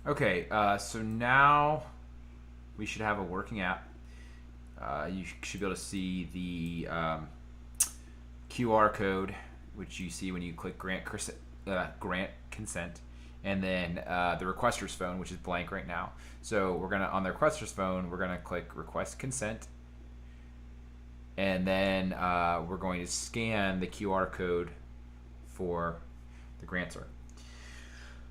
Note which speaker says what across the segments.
Speaker 1: Okay, so now we should have a working app. You should be able to see the QR code, which you see when you click grant consent, and then the requester's phone, which is blank right now. So we're gonna on the requester's phone, we're gonna click request consent, and then we're going to scan the QR code for the grantor.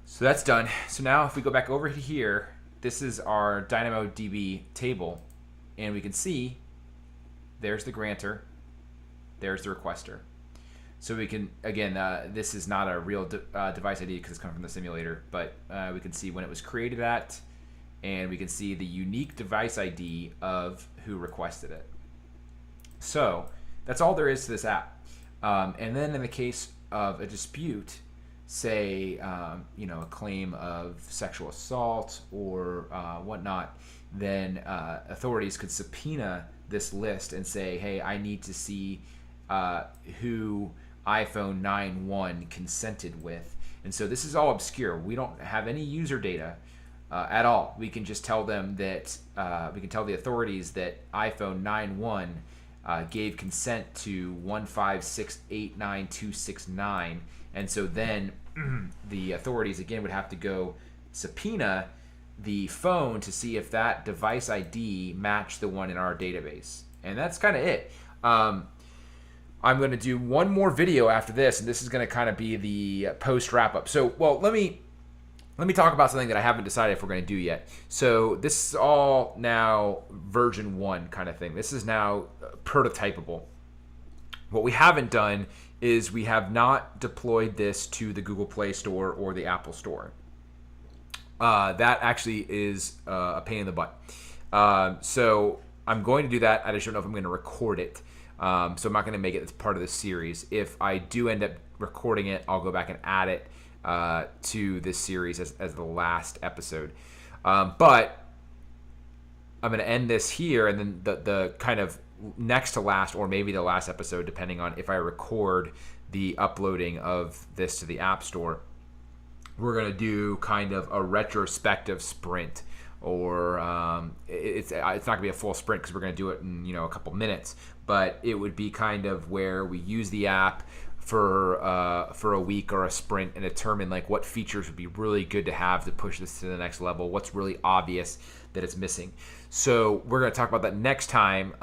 Speaker 1: So that's done. So now if we go back over to here, this is our DynamoDB table, and we can see there's the grantor, there's the requester. So we can, again, this is not a real device ID because it's coming from the simulator, but we can see when it was created at, and we can see the unique device ID of who requested it. So that's all there is to this app. And then in the case of a dispute, say a claim of sexual assault or whatnot, then authorities could subpoena this list and say, hey, I need to see who iPhone 9.1 consented with. And so this is all obscure. We don't have any user data at all. We can just tell them that we can tell the authorities that iPhone 9.1 gave consent to 15689.269, and so then the authorities again would have to go subpoena the phone to see if that device ID matched the one in our database. And that's kind of it. I'm going to do one more video after this, and this is going to kind of be the post wrap up. So, well, let me talk about something that I haven't decided if we're going to do yet. So this is all now version 1 kind of thing. This is now prototypable. What we haven't done is we have not deployed this to the Google Play Store or the Apple Store. That actually is a pain in the butt. So I'm going to do that. I just don't know if I'm going to record it. So I'm not going to make it as part of the series. If I do end up recording it, I'll go back and add it to this series as the last episode. But I'm going to end this here, and then the kind of next to last, or maybe the last episode, depending on if I record the uploading of this to the App Store, we're going to do kind of a retrospective sprint, or it's not going to be a full sprint because we're going to do it in a couple minutes, but it would be kind of where we use the app for a week or a sprint and determine like what features would be really good to have to push this to the next level, what's really obvious that it's missing. So we're going to talk about that next time,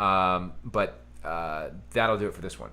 Speaker 1: but that'll do it for this one.